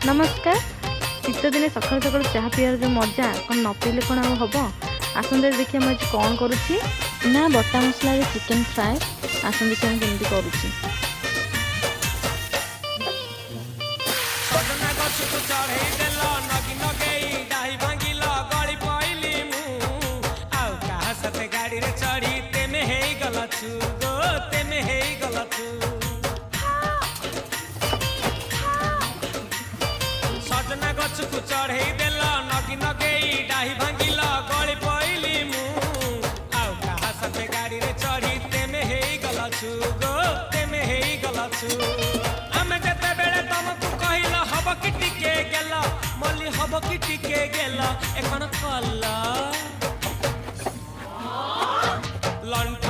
नमस्कार। शीत दिने सकाल सकाल चाह पीआर जो मजा कौन न पीले कौन आउ हम। आसते देखिए मुझे कौन करुच्ची ना बटा मसला चिकेन फ्राए। आस देखिए मुझे केमती करुच्ची। सजना गछुक चढ़ई देल नगी नगेई डाही भांगिल गली पइली मु आउ कहा साथे गाड़ी रे चढ़ी तेमे हेई गलछु गो तेमे हेई गलछु सजना गछुक चढ़ई देल नगी नगेई डाही भांगिल गली पइली मु आउ कहा साथे गाड़ी रे चढ़ी तेमे हेई गलछु गो तेमे हेई गलछु आमे जते बेले तुमको कहिला हब कि टिके गेला मल्ली हब कि टिके गेला एकन कल्ला लंठ